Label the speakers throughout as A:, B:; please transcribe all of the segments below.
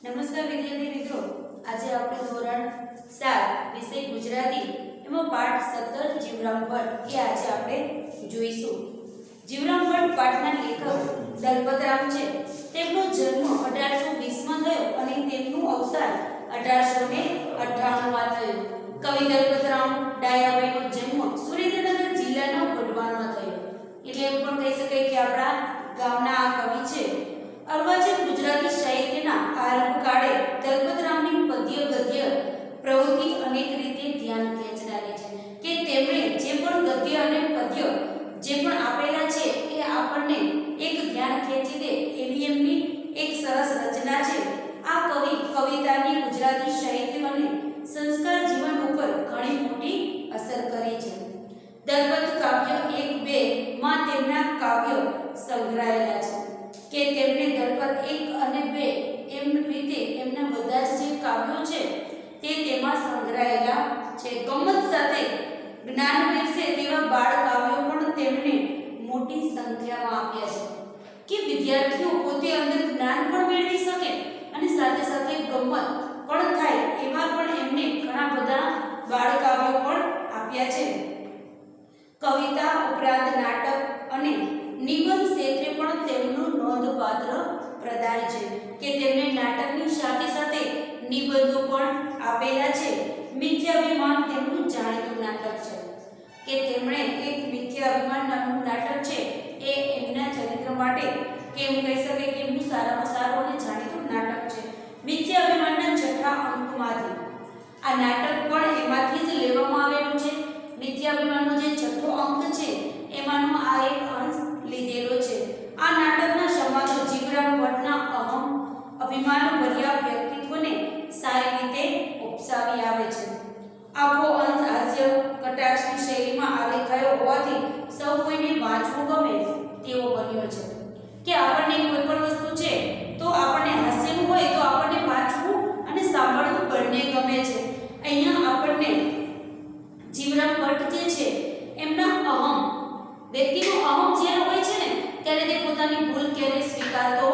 A: નમસ્કાર વિદ્યાર્થી મિત્રો, આજે આપણે ધોરણ 7 વિષય ગુજરાતી એમાં પાઠ 17 જીવરામ ભટ્ટ એ આજે આપણે જોઈશું. જીવરામ ભટ્ટ પાઠના લેખક દલપતરામ છે. તેમનો જન્મ 1820 માં થયો અને તેમનું અવસાન 1898 માં થયું. કવિ દલપતરામ ડાયાભાઈનો જન્મ સુરેન્દ્રનગર જિલ્લાના વઢવાણમાં થયો. એટલે એમ પણ કહી શકાય કે આપણા ગામના આ કવિ છે. અર્વાચીન ગુજરાતી સાહિત્યના આરંભકાળે દલપતરામની પદ્ય ગદ્ય પ્રવૃત્તિ અનેક રીતે ધ્યાન ખેંચનારી છે કે તેમણે જે પણ ગદ્ય અને પદ્ય જે પણ આપેલા છે એ આપણને એક ધ્યાન ખેંચી દે એવી એમની એક સરસ રચના છે. આ કવિતાની ગુજરાતી સાહિત્ય અને સંસ્કાર જીવન ઉપર ઘણી મોટી અસર કરી છે. દલપત કાવ્ય 1-2 માં તેમના કાવ્યો સંગ્રહાયેલા છે કે તેમણે દલપત 1 અને 2 એમ રીતે એમના બધા જ જે કાવ્યો છે તે તેમાં સંગ્રહાયેલા છે. ગમત સાથે જ્ઞાન વિશે તેવા બાળ કાવ્યો પણ તેમણે મોટી સંખ્યામાં આપ્યા છે કે વિદ્યાર્થીઓ પોતે અંદર જ્ઞાન પણ મેળવી શકે અને સાથે સાથે ગમત પણ થાય એવા પણ એમને ઘણા બધા બાળ કાવ્યો પણ આપ્યા છે. કવિતા ઉપરાંત નાટક અને નિબંધ ક્ષેત્રે પણ તેમનું નોંધપાત્ર પ્રદાન છે કે તેમણે નાટકની સાથે સાથે નિબંધો પણ આપેલા છે. મિથ્યાભિમાન તેમનું જાણીતું નાટક છે કે તેમણે એક મિથ્યાભિમાન નામનું નાટક છે એ એમના ચરિત્ર માટે કે એમ કહી શકાય કે એમનું સારામાં સારું અને જાણીતું નાટક છે. મિથ્યાભિમાનના 6થા અંકમાંથી આ નાટક પણ એમાંથી જ લેવામાં આવેલું છે. મિથ્યાભિમાનનો જે 6થો અંક છે એમાંનો આ એક અંશ લીધેલો છે. આ નાટકના સંવાદો જીવરામ ભટ્ટના અહમ અભિમાન ભર્યા વ્યક્તિત્વને સારી રીતે ઉપસાવી આવે છે. આખો અંશ હાસ્ય કટાક્ષની શૈલીમાં આલેખાયો હોવાથી સૌ કોઈને વાંચવું ગમે તેવો બન્યો છે કે આપણને કોઈ પણ વસ્તુ છે તો આપણને હાસ્યનું હોય તો આપણને વાંચવું અને સાંભળવું બંને ગમે છે. અહીંયા આપણને જીવરામ ભટ્ટ જે છે એમના અહમ વ્યક્તિનો અહમ જ્યારે હોય છે ને ત્યારે તે પોતાની ભૂલ ક્યારેય સ્વીકારતો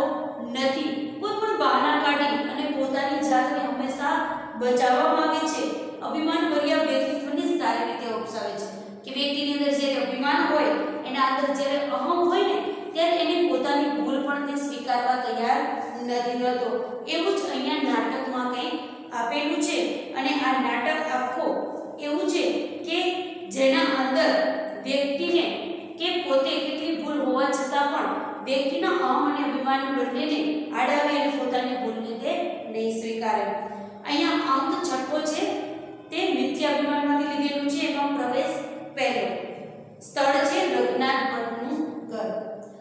A: નથી. કોઈ પણ બહાના કાઢી અને પોતાની જાતને હંમેશા બચાવવા માંગે છે. અભિમાન ભર્યા વ્યક્તિત્વને સારી રીતે ઉપસાવે છે કે વ્યક્તિની અંદર જ્યારે અભિમાન હોય એના અંદર જ્યારે અહમ હોય ને ત્યારે એને પોતાની ભૂલ પણ તે સ્વીકારવા તૈયાર નથી થતો. એવું જ અહીંયા નાટકમાં કંઈ આપેલું છે અને આ નાટક આખો એવું છે કે જેના અંદર વ્યક્તિને કે પોતે કેટલી ભૂલ હોવા છતાં પણ વ્યક્તિના અહમ અને અભિમાન બંનેને આડાવી અને પોતાની ભૂલને તે નહીં સ્વીકારે. અહીંયા અંક 6 છે તે મિથ્યાભિમાનમાંથી લીધેલું છે. એમાં પ્રવેશ પહેલો સ્થળ છે રઘુનાથ ભટ્ટનું ઘર.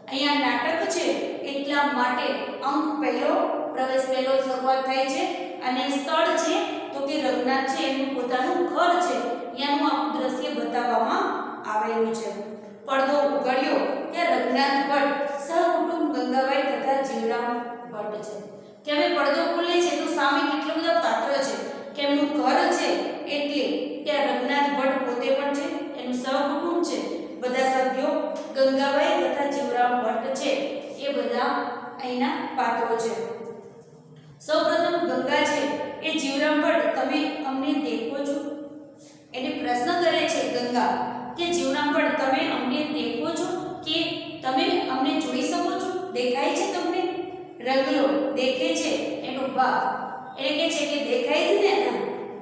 A: અહીંયા નાટક છે એટલા માટે અંક પહેલો પ્રવેશ પહેલો શરૂઆત થાય છે અને સ્થળ છે તો કે રઘુનાથ છે એનું પોતાનું ઘર છે. ત્યાંનું આખું દ્રશ્ય બતાવવામાં આવેલું છે. પડદો ઉઘડ્યો ત્યાં રઘુનાથ ભટ્ટ સહકુટુંબ ગંગાબાઈ તથા જીવરામ ભટ્ટ છે કે હવે પડદો ખુલે છે તો સામે કેટલા બધા પાત્ર છે કે એમનું ઘર છે એટલે ત્યાં રઘુનાથ ભટ્ટ પોતે પણ છે, એનું સહકુટુંબ છે, બધા સભ્યો ગંગાબાઈ તથા જીવરામ ભટ્ટ છે એ બધા અહીંના પાત્રો છે. સૌપ્રથમ ગંગા છે એ જીવરામ ભટ્ટ તમે અમને દેખો છો એને પ્રશ્ન કરે છે ગંગા કે જીવરામ ભટ્ટ તમે અમને દેખો છો કે તમે અમને જોઈ શકો છો, દેખાય છે તમને? રગલો દેખે છે એનો બાપ એટલે કે છે કે દેખાય છે ને.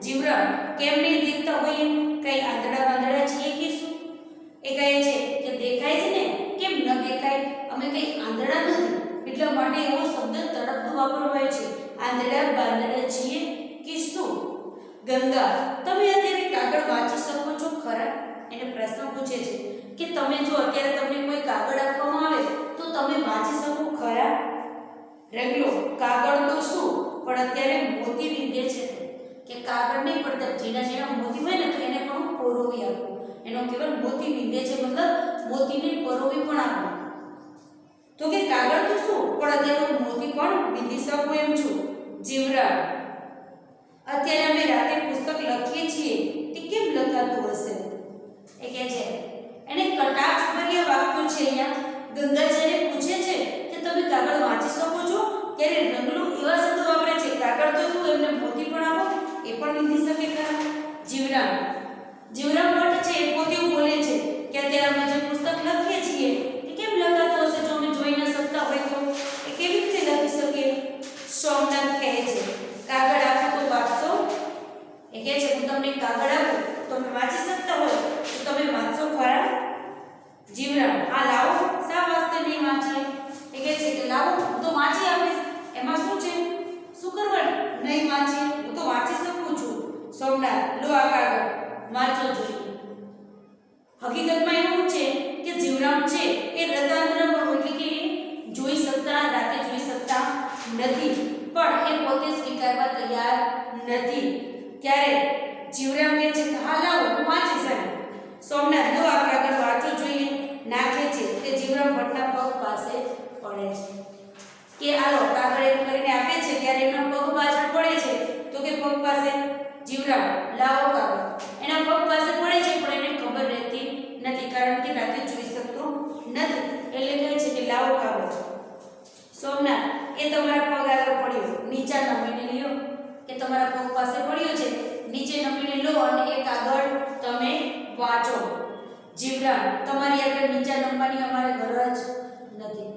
A: જીવરામ કેમ નહીં દેખતા હોઈએ, કઈ આંધળા વાંધળા છીએ કે શું? એ કહે છે કે દેખાય છે ને, કેમ ન દેખાય, અમે કઈ આંધળા નથી એટલા માટે એવો શબ્દ તડકતો વાપરવાય છે. આંધળા બાંધળા છીએ કે શું? ગંગા તમે અત્યારે કાગળ વાંચી શકો છો ખરા? એને પ્રશ્ન પૂછે છે કે તમે જો અત્યારે તમને કોઈ કાગળ આપવામાં આવે તો તમે વાંચી શકો ખરા? રગલો કાગળ તો શું પણ અત્યારે મોતી વિંધે છે કે કાગળ નહીં પણ ઝીણા ઝીણા મોતી હોય ને તો એને પણ પરોવી આપો. એનો કેવલ મોતી વિંધે છે મતલબ મોતીને પરોવી પણ આપો. તો કે કાગળ તો શું પણ અત્યારે મોતી પણ વિંધી શકું એમ છું. જીવરામ અત્યારે અમે રાતે પુસ્તક લખીએ છીએ તે કેમ લખાતું હશે? એ કહે છે એને કટાક્ષ ભર્યા વાક્યો છે. અહીંયા ગંગા જેને પૂછે છે કે તમે કાગળ વાંચી શકો છો ત્યારે રંગલો એવા શબ્દો વાપરે છે તો શું એમને મોતી પણ આપો એ પણ લીધી શકે ખરા. જીવરામ ભટ્ટ છે એ પોતે બોલે છે કે અત્યારે અમે જે પુસ્તક લખીએ છીએ એ કેમ લખાતો હશે જો અમે જોઈ ન શકતા હોય તો એ કેવી રીતે લખી શકીએ. સોમનાથ કહે છે કાગળ આપો તો વાંચશો. એ કહે છે હું તમને કાગળ આપું તો તમે વાંચી શકતા હોય તો તમે વાંચશો ખરા. જીવરામ હા લાવો. શા વાસ્તે નહીં વાંચીએ. એ કહે છે કે લાવો હું તો વાંચી આપીશ એમાં શું છે શું કરવાનું નહીં વાંચીએ હું તો વાંચી શકું છું. સોમનાથ લો આ કાગળ વાંચો જોઈએ. હકીકતમાં એવું છે કે જીવરામ છે એ રતાંતરમ એટલે કે જોઈ શકતા રાતે જોઈ શકતા નથી પણ એ પોતે સ્વીકારવા તૈયાર નથી. ત્યારે જીવરામ કહે છે હા લાવો હું વાંચીશ એમ. સોમનાથ લો આ કાગળ વાંચો જોઈએ નાખે છે તે જીવરામ ભટ્ટના પગ પાસે પડે છે કે આલો કાગળ એમ કરીને આપે છે ત્યારે એના પગ પાછળ પડે છે તો કે પગ પાસે. જીવરામ લાવો કાગળ એના પગ પાસે પડે છે પણ એને ખબર રહેતી નથી કારણ કે રાતે જોઈ શકતો નથી એટલે કહે છે કે લાવો કાગળ. સોમનાથ એ તમારા પગ આગળ પડ્યો નીચે નમીને લ્યો કે તમારા પગ પાસે પડ્યો છે નીચે નમીને લો અને એ કાગળ તમે વાંચો. જીવરામ તમારી આગળ નીચે નમવાની અમારે ગરજ નથી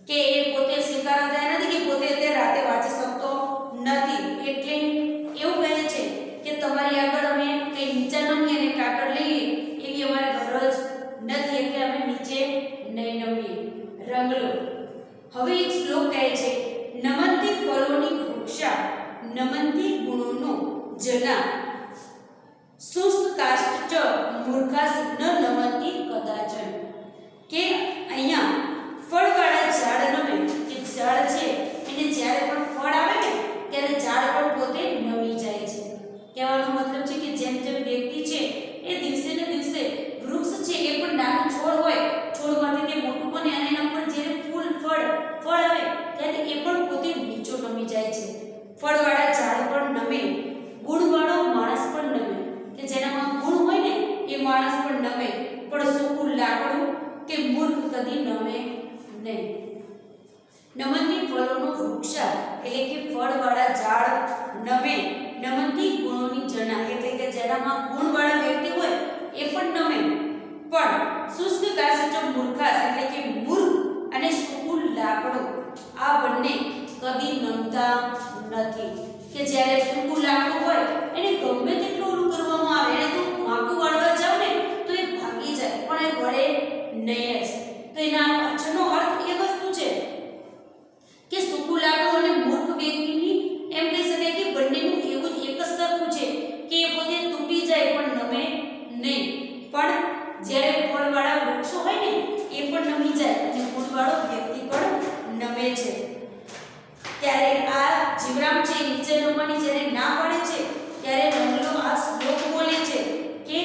A: કે એ પોતે સ્વીકારતા નથી કે પોતે તે રાતે વાંચી શકતો નથી એટલે એવું કહે છે કે તમારી આગળ અમે કઈ નીચે નમીએ અને કાગળ લઈએ એવી અમારે ગરજ નથી એટલે અમે નીચે નહીં નમીએ. રંગલો હવે એક શ્લોક કહે છે નમંતી ફલોની વૃક્ષા નમંતી ગુણોનો જના શુષ્ક કાષ્ઠ ચ મૂર્ખાસ ન નમંતી કદાચન. કે અહીંયા ફળવાળા ઝાડ નમે કે ઝાડ છે એને જ્યારે પણ ફળ આવે ને ત્યારે ઝાડ પણ પોતે નમી જાય છે. કહેવાનો મતલબ છે કે જેમ જેમ વ્યક્તિ છે એ દિવસે ને દિવસે વૃક્ષ છે એ પણ નાનું છોડ હોય છોડમાંથી તે મોટું બને અને એના પર જ્યારે ફળ આવે ત્યારે એ પણ પોતે નીચો નમી જાય છે. ફળવાળા ઝાડ પણ નમે ગુણવાળો માણસ પણ નમે કે જેનામાં ગુણ હોય ને એ માણસ પણ નમે પણ સૂકું લાકડું કે મૂર્ખ કદી નમે નહીં. નમનતી ફળોનો વૃક્ષા એટલે કે ફળવાળા ઝાડ નમે નમનતી ગુણોની જના એટલે કે જેનામાં ગુણવાળા વ્યક્તિ હોય એ પણ નમે પણ શુષ્ક કાષ્ઠ મૂર્ખાસ એટલે કે મૂર્ખ અને સૂકું લાકડું આ બંને કદી નમતા નથી. કે જ્યારે સૂકું લાકડું હોય એને ગમે તેટલું ઓલું કરવામાં આવે એને તો માકું વાળવા જાવ ને તો એ ભાગી જાય પણ એ વળે નહીં જ. તો એના પાછળનો અર્થ એ વસ્તુ છે કે સૂકું લાકડું અને મૂર્ખ વ્યક્તિની એમ કહી શકાય કે બંનેનું એવું જ એક જ સરખું છે કે એ પોતે તૂટી જાય પણ નમે નહીં પણ જ્યારે ફળવાળા વૃક્ષો હોય ને એ પણ નમી જાય અને ગુણવાળો વ્યક્તિ પણ નમે છે. ત્યારે આ જીવરામ છે નીચે નમવાની જ્યારે ના પડે છે ત્યારે રંગલો આ શ્લોક બોલે છે કે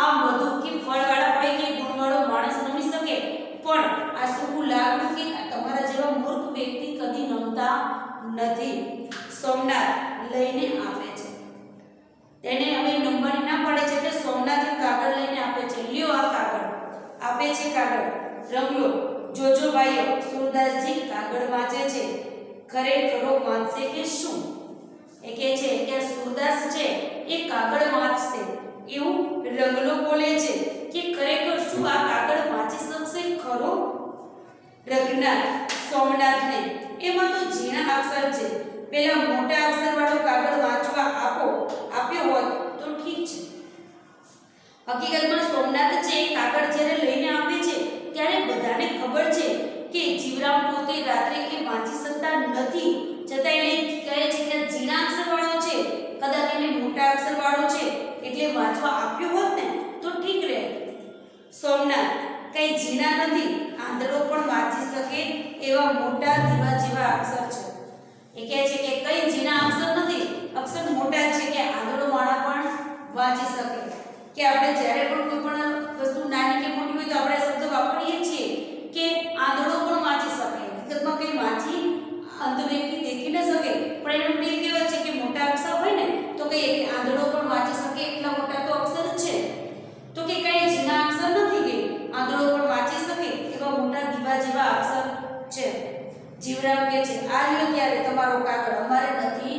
A: આ બધું કે ફળવાળા હોય કે ગુણવાળો માણસ નમી શકે પણ આ સૂકું લાકડું કે તમારા જેવા મૂર્ખ વ્યક્તિ કદી નમતા નથી. સોમનાથ લઈને આપે છે તેને હવે નમવાની ના પડે છે એટલે સોમનાથ કાગળ લઈને આપે છે. લ્યો આ કાગળ આપે છે કાગળ. રંગલો જોજો ભાઈઓ સુરદાસજી કાગળ વાંચે છે ખરેખરો વાંચશે કે શું. એ કહે છે કે સુરદાસ છે એ કાગળ વાંચશે એવું રંગલો બોલે છે કે ખરેખર શું આ કાગળ વાંચી શકશે ખરો. રઘનાથ સોમનાથને એમાં તો ઝીણા અક્ષર છે પેલા મોટા અક્ષર વાળો કાગળ વાંચવા આપ્યો હોત તો ઠીક છે. હકીકતમાં સોમનાથ છે કાગળ જ્યારે લઈને આપે છે ત્યારે બધાને ખબર છે કે જીવરામ પોતે રાત્રે એ વાંચી શકતા નથી છતાં એને કહે છે કે ઝીણા અક્ષર વાળો છે કદાચ એને મોટા અક્ષર વાળો છે એટલે વાંચવા આપ્યો હોત ને તો ઠીક રહે. સોમનાથ કઈ ઝીણા નથી આંધળો પણ વાંચી શકે એવા મોટા દીવા જેવા અક્ષર છે. એ કહે છે કે કઈ ઝીણા અક્ષર નથી અક્ષર મોટા છે કે આંધળો માણસ પણ વાંચી શકે. કે આપણે જ્યારે પણ કોઈ પણ વસ્તુ નાની કે મોટી હોય તો આપણે શબ્દ વાપરીએ છીએ કે આંધળો પણ વાંચી શકે. હકીકતમાં કઈ વાંચી અંધ વ્યક્તિ દેખી ન શકે પણ એનો મતલબ કહેવાય છે કે મોટા અક્ષર હોય ને તો કે આંધળો પણ વાંચી શકે એટલા મોટા તો અક્ષર છે તો કે કઈ ઝીણા અક્ષર નથી કે આંધળો પણ વાંચી શકે એવા મોટા દીવા જેવા અક્ષર છે. જીવરામ કહે છે આ લ્યો ત્યારે તમારો કાગળ અમારે નથી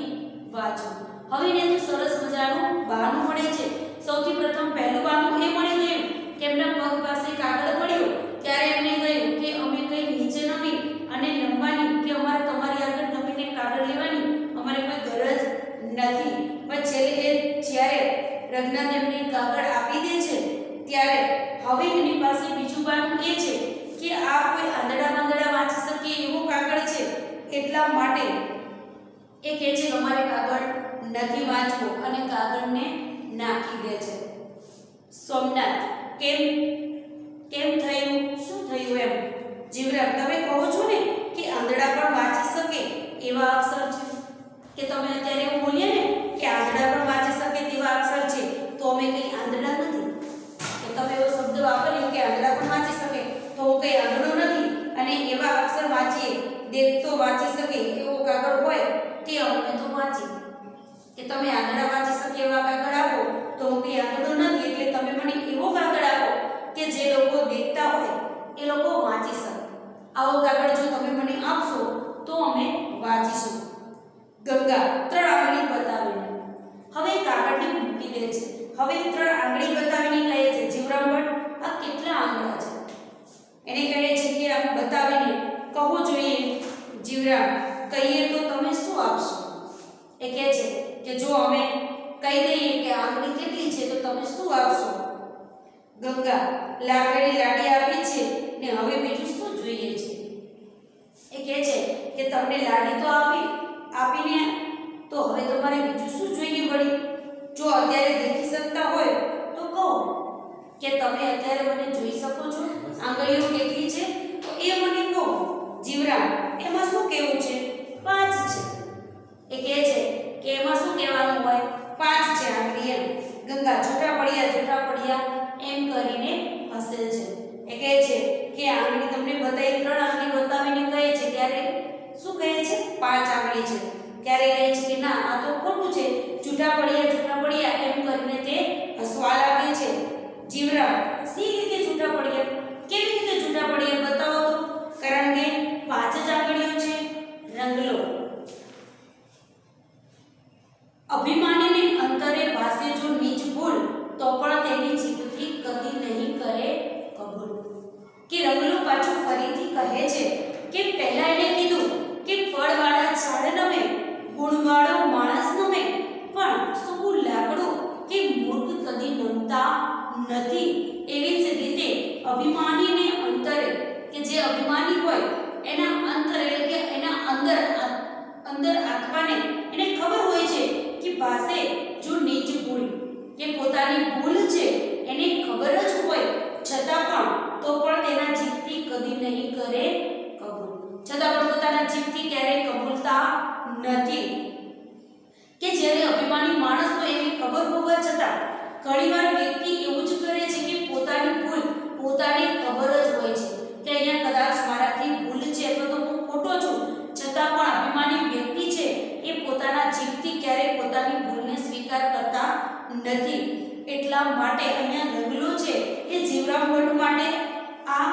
A: વાંચો. હવે એને તો સરસ મજાનું બહાનું મળે છે. સૌથી પ્રથમ પહેલું બહાનું એ મળી ગયું કે એમના પગ પાસે કાગળ પડ્યો ત્યારે એમને કહ્યું કે અમે કઈ નીચે નમી અને નમવાની કે અમારે તમારી આગળ નમીને કાગળ લેવાની અમારે કોઈ ગરજ નથી. પણ છેલ્લે જ્યારે રઘનાથ એમને કાગળ આપી દે છે ત્યારે હવે એની પાસે બીજું બહાનું એ છે કે આ કોઈ આંધળા બાંધળા વાંચી શકે એવું કાગળ છે, એટલા માટે એ કહે છે અમારે કાગળ નથી વાંચવો અને કાગળને નાખી દે છે. સોમનાથ કેમ કેમ થયું, શું થયું એમ? જીવરામ તમે કહો છો ને કે આંધળા પણ વાંચી શકે એવા અક્ષર છે, કે તમે અત્યારે એવું બોલીએ ને કે આંધળા પણ વાંચી શકે તેવા અક્ષર છે, તો અમે કઈ આંધળા નથી. કે તમે એવો શબ્દ વાપર્યો કે આંધળા પણ વાંચી શકે, તો હું કઈ આંધળો નથી અને એવા અક્ષર વાંચીએ દેખતો વાંચી શકે એવો કાગળ હોય તે અમે તો વાંચી. કે તમે આંધળા વાંચી શકે એવા કાગળ આપો તો હું કઈ આંધળો નથી, એટલે તમે મને એવો કાગળ આપો કે જે લોકો દેખતા હોય એ લોકો વાંચી શકે. આવો કાગળ જો તમે મને આપશો તો અમે વાંચીશું. ગંગા 3 આંગળી બતાવીને હવે કાગળને મૂકી દે છે. હવે 3 આંગળી બતાવીને કહે છે જીવરામ ભટ્ટ આ કેટલા આંગળા છે? એને કહે છે કે આમ બતાવીને કહવું જોઈએ. જીવરામ કહીએ તો તમે શું આપશો? એ કહે છે કે જો અમે કહી દઈએ કે આંગળી કેટલી છે તો તમે શું આપશો? ગંગા લાકડી લાડી આપી છે ને હવે બીજું શું જોઈએ છે? એ કહે છે કે તમને લાડી તો આપીને તો હવે તમારે બીજું શું જોઈએ વળી? જો અત્યારે દેખી શકતા હોય તો કહો કે તમે અત્યારે મને જોઈ શકો છો, આંગળીઓ કેટલી છે તો એ મને કહો. જીવરામ એમાં શું કહેવું છે? 5 છે. એ કહે છે કે એમાં શું કહેવાનું હોય? 5 છે આંગળી એમ. ગંગા જૂઠા પડ્યા એમ કરીને હસે છે. એ કહે છે કે આંગળી તમને બતાવી 3 આંગળી બતાવીને કહે છે ત્યારે શું કહે છે? 5 આંગળી છે. ત્યારે કહે છે કે ના આ તો ખોટું છે, જૂઠા પડ્યા એમ કરીને તે હસવા લાગે છે. જીવરામ સી રીતે જૂઠા પડ્યા? કેવી રીતે જૂઠા પડ્યા બતાવો તો? કારણ કે 5 જ આંગળીઓ છે. રંગલો અભિમાનીને અંતરે ભાસે જો નીચ ભૂલ તો પણ તેની જીભથી કદી નહીં કરે કબૂલ. કે રંગલો પાછું ફરીથી કહે છે કે પહેલા એને કીધું કે ફળવાળા ઝાડ નમે, ગુણવાળો માણસ નમે, પણ સૂકું લાકડું કે મૂર્ખ કદી નમતા નથી. એવી જ રીતે અભિમાનીને અંતરે કે જે અભિમાની હોય એના અંતર એટલે કે એના અંદર આત્માને એને ખબર હોય છે કે પાસે જો નીચ ભૂલ કે પોતાની ભૂલ છે એને ખબર જ હોય છતાં પણ તો પણ તેના જીભથી કદી નહીં કરે કબૂલ. છતાં પણ પોતાના જીભથી ક્યારેય કબૂલતા નથી. કે જ્યારે અભિમાની માણસ હોય એને ખબર હોવા છતાં ઘણીવાર વ્યક્તિ એવું જ કરે છે કે પોતાની ભૂલ પોતાને ખબર જ હોય છે કે અહીંયા કદાચ મારાથી ભૂલ છે અથવા તો હું ખોટો છું, છતાં પણ અભિમાની વ્યક્તિ છે એ પોતાના જીભથી ક્યારેય પોતાની ભૂલને સ્વીકાર કરતા નથી. એટલા માટે અહીંયા રંગલો છે એ જીવરામ ભટ્ટ માટે આ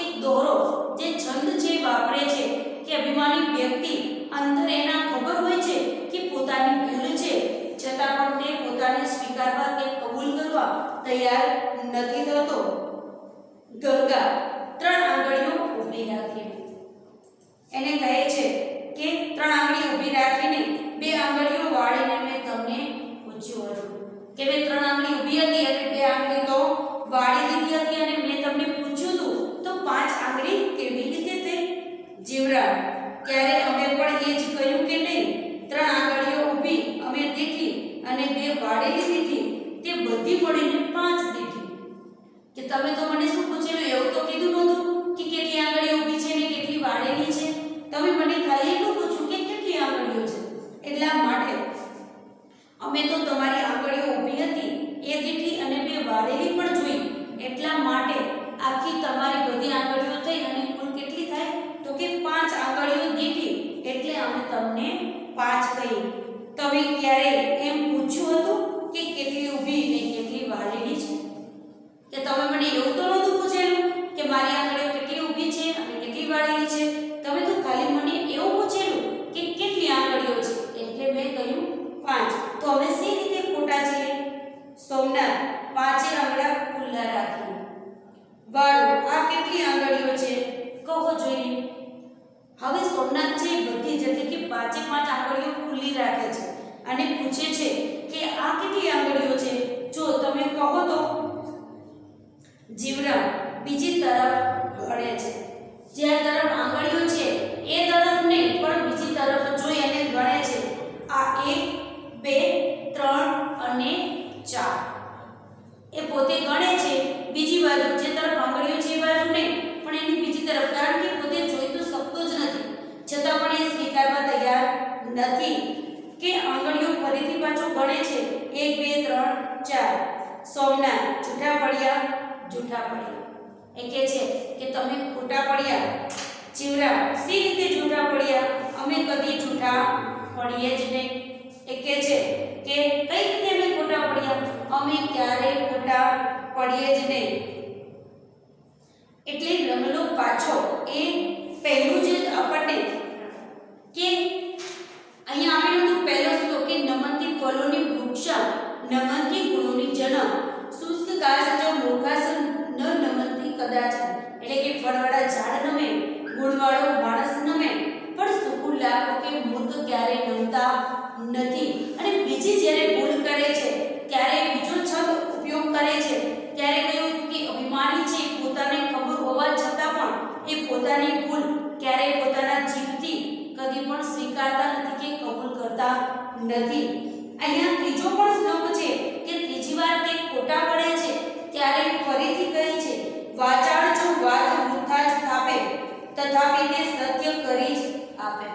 A: એક દોરો જે છંદ છે વાપરે છે કે અભિમાની વ્યક્તિ અંદર એના ખબર હોય છે કે પોતાની ભૂલ છે, છતાં પણ તે પોતાને સ્વીકારવા કે કબૂલ કરવા તૈયાર નથી થતો. ગંગા 3 આંગળીઓ ઊભી રાખીને એને કહે છે કે 3 આંગળી ઊભી રાખીને 2 આંગળીઓ વાળીને મેં તમને પૂછ્યું હતું કે મેં 3 આંગળી ઊભી હતી અને 2 આંગળી તો વાળી દીધી હતી અને મેં તમને પૂછ્યું હતું તો 5 આંગળી કેવી રીતે થઈ? જીવરામ ત્યારે અમે પણ એ જ કહ્યું કે નહીં, 3 આંગળીઓ ઊભી અમે દીધી અને 2 વાળેલી દીધી, તે બધી મળીને 5 દીધી. કે તમે તો મને શું પૂછેલું એવું તો કીધું નહોતું કે કેટલી આંગળીઓ ઊભી છે ને કેટલી વાળેલી છે. તમે મને ખાલી એટલું પૂછ્યું કે કેટલી આંગળીઓ છે. એટલા માટે અમે તો તમારી આંગળીઓ ઊભી હતી એ દીધી અને 2 વાળેલી પણ જોઈ, એટલા માટે આખી તમારી બધી આંગળીઓ થઈ અને કુલ કેટલી થાય તો કે 5 આંગળીઓ દીધી, એટલે અમે તમને 5 કહી. તમે ક્યારે એમ પૂછ્યું હતું કે કેટલી ઊભી ને કેટલી વાળેલી છે? કે તમે મને એવું તો નહોતું પૂછેલું કે મારી આંગળીઓ કેટલી ઊભી છે અને કેટલી વાળેલી છે. તમે તો ખાલી મને એવું પૂછેલું કે કેટલી આંગળીઓ છે, એટલે મેં કહ્યું સોમનાથ પાંચે આંગળા ખુલ્લા રાખી. વાળું આ કેટલી આંગળીઓ છે કહો જોઈએ. હવે સોમનાથ છે બધી જ એટલે કે પાંચે પાંચ આંગળીઓ ખુલ્લી રાખે છે અને પૂછે છે કે આ કેટલી આંગળીઓ છે. જો તમે કહો તો જીવરામ બીજી તરફ વળે છે. જે તરફ આંગળીઓ છે એ તરફ નહીં પણ બીજી તરફ જોઈ અને ગણે છે. આ 1 2 3 અને 4 એ પોતે ગણે છે બીજી બાજુ જે તરફ આંગળીઓ છે એ બાજુ નહીં પણ એની બીજી તરફ, કારણ કે પોતે જોઈ તો શકતો જ નથી છતાં પણ એ સ્વીકારવા તૈયાર નથી કે આંગળીઓ ફરીથી પાછું ગણે છે 1 2 3 4. સોમનાથ જૂઠા પડ્યા જૂઠા પડ્યા. એ કહે છે કે તમે ખોટા પડ્યા. જીવરામ સી રીતે જૂઠા પડ્યા? અમે કદી જૂઠા પડીએ જ નહીં. એ કહે છે કે કઈ રીતે અમે ખોટા પડ્યા? અમે ક્યારેય ખોટા પડીએ જ નહીં. એટલે રમલો પાછો એ પહેલું જ આપણને કે અહીંયા આપણે તો પહેલો શ્લોક કે નમંતી ફલોની વૃક્ષા નમંતી ગુણોની જનમ શુષ્ક કાશ જો મૂર્ખાસ ન નમંતી કદાચ. એટલે કે ફળવાળા ઝાડ નમે, ગુણવાળો માણસ નમે, પણ સુકુલ લાખો કે મૂર્ખ ક્યારે નમતા નથી. અને બીજી જ્યારે ભૂલ કરે છે ત્યારે બીજો શબ્દ ઉપયોગ કરે છે. ત્યારે કહ્યું કે અભિમાની છે, પોતાને ખબર હોવા છતાં પણ એ પોતાની ભૂલ ક્યારેય પોતાના જીભથી કદી પણ સ્વીકારતા નથી કે કબૂલ કરતા નથી. અહીંયા ત્રીજો પણ શ્લોક છે કે ત્રીજી વાર તે ખોટા પડે છે ત્યારે ફરીથી કહે છે વાચાળ જો વાત વૃથા જ થાપે તથાપી તે સત્ય કરી જ આપે.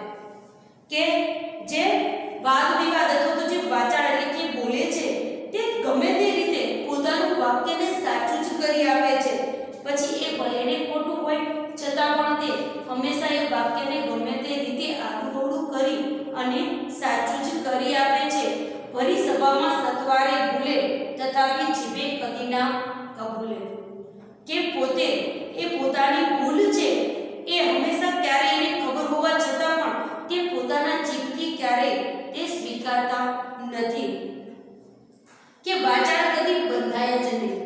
A: કે જે વાદ વિવાદ અથવા તો જે વાચાળ એટલે કે બોલે છે તે ગમે તે રીતે પોતાનું વાક્યને સાચું જ કરી આપે છે. પછી એ ભલેને ખોટું હોય છતાં પણ તે હંમેશા એ વાક્યને ગમે તે રીતે આડું કરી અને સાચું જ કરી આપે છે. ભરી સભામાં સત્વારે ભૂલે તથાપી જીભે કદી ના કબૂલે. કે પોતે એ પોતાની ભૂલ છે એ હંમેશા ક્યારે એને ખબર હોવા છતાં પણ તે પોતાના જીભથી ક્યારે તે સ્વીકારતા નથી. કે વાચાળ કદી બંધાય જ નહીં.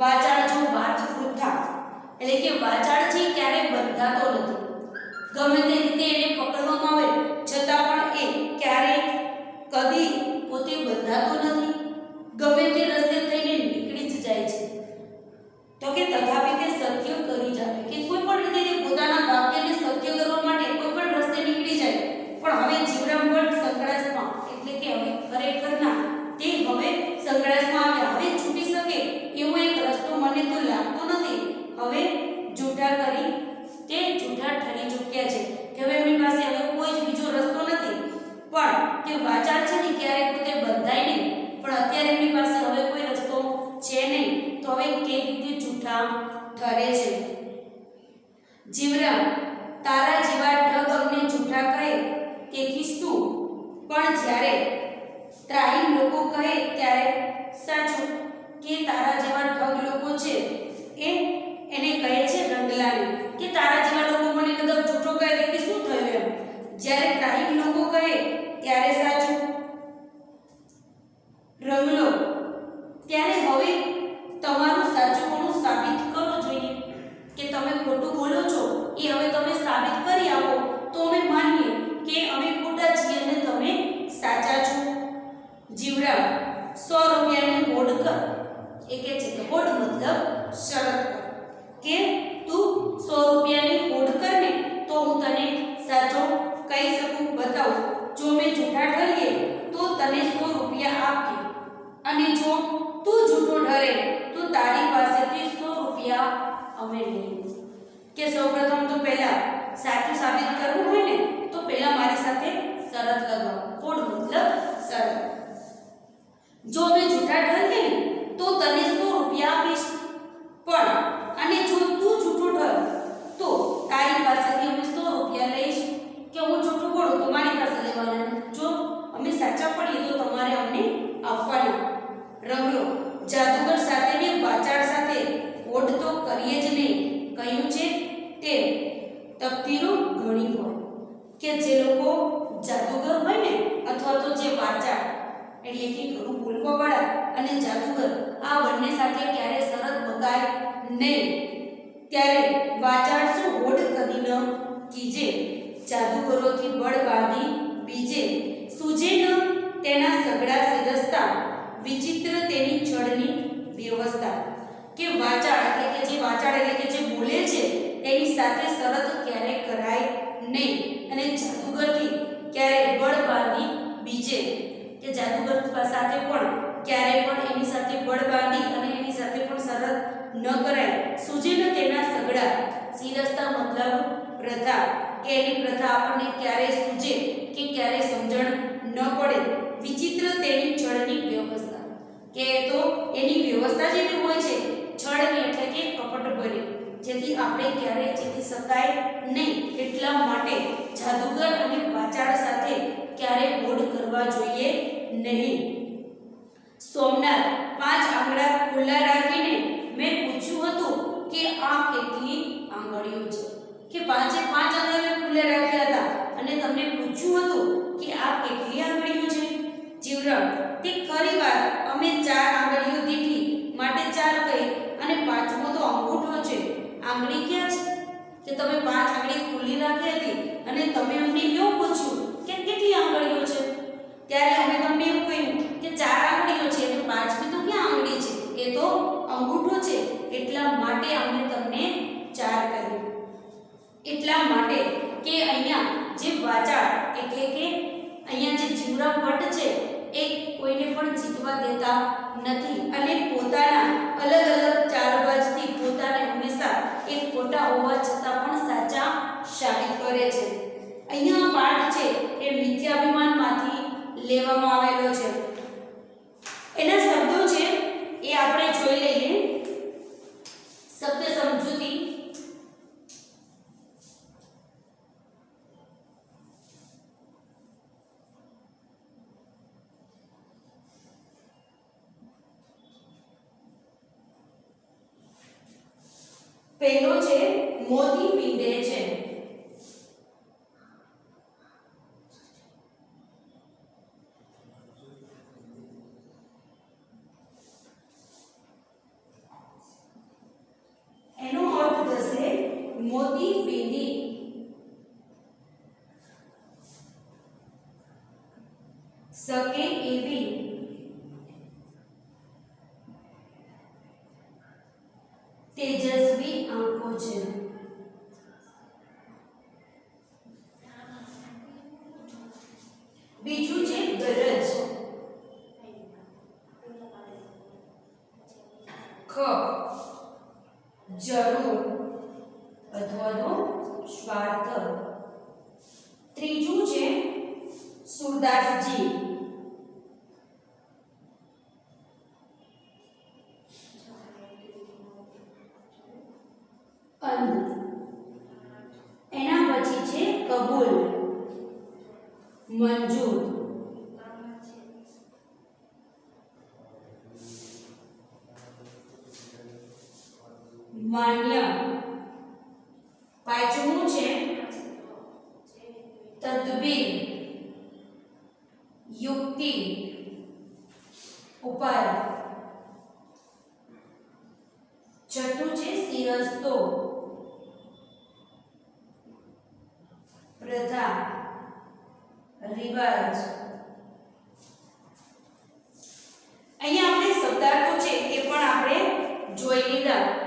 A: વાચાળ જો વાત વૃથા એટલે કે વાચાળ છે ક્યારે બંધાતો નથી. ગમે તે રીતે એને પકડવામાં આવે છતાં પણ એ ક્યારે કદી પોતે બંધાતો નથી. ગમે તે રસ્તે થઈને નીકળી જ જાય છે. તો કે તથાપી તે સત્ય કરી જ આપે. કે કોઈ પણ રીતે તે પોતાના વાક્યને સત્ય કરવા માટે કોઈ પણ રસ્તે નીકળી જાય. પણ હવે જીવરામ ભટ્ટ સંકળાસમાં એટલે કે હવે ખરેખરના તે હવે સંકળાસમાં આવ્યા. હવે છૂટી શકે એવો એક રસ્તો મને તો લાગતો નથી. હવે જૂઠા કરી તે જૂઠા ઠરી ચૂક્યા છે કે હવે એમની પાસે હવે કોઈ જ બીજો રસ્તો નથી. પણ તે વાચાળ છે ને ક્યારેય પોતે બંધાય નહીં. પણ અત્યારે એમની પાસે હવે કોઈ રસ્તો છે નહીં. તો હવે કેવી રીતે જૂઠા ઠરે છે? જીવરામ તારા જેવા ઠગ અમને જૂઠા કહે તેથી શું? પણ જ્યારે ત્રાહી લોકો કહે ત્યારે સાચું. કે તારા જેવા ઠગ લોકો છે એને કહે છે રંગલાને કે તારા જેવા લોકો મને કદાચ જૂઠો કહે કે શું થયું એમ. જ્યારે ત્રાહી લોકો કહે ત્યારે સાચું. રંગલો ત્યારે હવે તમારું સાચુંપણું સાબિત કરવું જોઈએ. કે તમે ખોટું બોલો છો એ હવે તમે સાબિત કરી આપો તો અમે માનીએ કે અમે ખોટા છીએ અને તમે સાચા છો. જીવરામ 100 રૂપિયાની હોડ કર. એ કહે છે કે હોડ મતલબ શરત કર. કે તું 100 રૂપિયાની હોડ કર ને તો હું તને સાચો કહી શકું, બતાવું. જો મેં જૂઠા ઠરીએ તો તને 100 રૂપિયા આપીએ અને જો તું જૂઠો ઠરે તો તારી પાસેથી 100 રૂપિયા અમે લઈએ. કે સૌપ્રથમ તો પહેલા સાચું સાબિત કરવું હોય ને તો પહેલા મારી સાથે શરત લગાવો. હોડ મતલબ શરત. જો મેં જૂઠા ઠરીએ ને તો તને 100 રૂપિયા આપીશ. પણ અને જો તું જૂઠો ઠર તો તારી પાસેથી અમે 100 રૂપિયા લઈશ. કે હું જૂઠું બોલું તો મારી પાસે લેવાના, જો અમે સાચા પડીએ તો તમારે અમને આપવાના. રંગલો જાદુગર સાથે ને વાચાળ સાથે હોડ તો કરીએ જ નહીં. કહ્યું છે તે તકદીરો ઘણી હોય. કે જે લોકો જાદુગર હોય ને અથવા તો જે વાચાળ એટલે કે ઘણું બોલવાવાળા અને જાદુગર આ બંને સાથે ક્યારે શરત મુકાય નહીં. ત્યારે વાચાળ શું હોડ કદી ન કીજે, જાદુગરોથી બળ બાંધી બીજે, સૂજે ન તેના સગડા સિરસ્તા, વિચિત્ર તેની છળની વ્યવસ્થા. કે વાચાળ એટલે કે જે વાચાળ એટલે કે જે બોલે છે તેની સાથે શરત ક્યારે કરાય નહીં, અને જાદુગરથી ક્યારે બળ બાંધી બીજે, કે જાદુગર સાથે પણ ક્યારે પણ એની સાથે બળ બાંધી અને એની સાથે પણ શરત ન કરાય. સૂજે ન તેના સગડા, સિરસ્તા મતલબ પ્રથા, કે એની પ્રથા આપણને ક્યારે સૂજે કે ક્યારે સમજણ ન પડે. વિચિત્ર તેની છળની વ્યવસ્થા, કે તો એની વ્યવસ્થા જેવી હોય છે છળની એટલે કે કપટ ભરી, જેથી આપણે ક્યારે જીતી શકાય નહીં. એટલા માટે જાદુગર અને વાચાળ સાથે ક્યારે હોડ કરવા જોઈએ નહીં. સોમનાથ 5 આંગળા ખુલ્લા રાખીને મેં પૂછ્યું હતું કે આ કેટલી આંગળીઓ છે, કે 5 આંગળીઓ ખુલ્લા રાખ્યા હતા અને તમને પૂછ્યું હતું કે આ કેટલી આંગળીઓ છે. જીવરામ: તે ખરી વાત, અમે 4 આંગળીઓ દીઠી માટે 4 કહી, અને 5મો તો અંગૂઠો છે. આંગળી ક્યાં છે? કે તમે 5 આંગળી ખુલ્લી રાખી હતી અને તમે અમને એવું પૂછ્યું કે કેટલી આંગળીઓ છે, ત્યારે અમે તમને એવું કહ્યું કે 4 આંગળીઓ છે અને 5મી તો ક્યાં આંગળી છે, એ તો અંગૂઠો છે. એટલા માટે અમે તમને 4 કહ્યું. એટલા માટે કે અહીંયા જે વાચાળ એટલે કે અહીંયા જે જીવરામ ભટ્ટ છે એ કોઈને પણ જીતવા દેતા નથી, અને પોતાના અલગ અલગ ચાલબાજથી પોતાને હંમેશા એક ખોટા હોવા છતાં પણ સાચા સાબિત કરે છે. અહીંયા પાઠ છે એ મિથ્યાભિમાનમાંથી લેવામાં આવેલો છે. એના શબ્દો છે એ આપણે જોઈ લઈએ. શબ્દ સમજૂતી. પહેલો છે મોતી વીંધે છે. એનો અર્થ થશે મોતી વીંધી. શકે એવી તેજસ્વી આંખો છે. બીજું છે ગરજ. ખ જરૂર અથવા તો સ્વાર્થ. ત્રીજું છે સુરદાસજી. એના પછી છે કબૂલ, મંજૂર, માન્ય. પાંચમું છે તદબીર, યુક્તિ, ઉપાય. છઠ્ઠું છે સિરસ્તો, પ્રથા, રિવાજ. અહીંયા આપણે શબ્દાર્થો છે એ પણ આપણે જોઈ લીધા.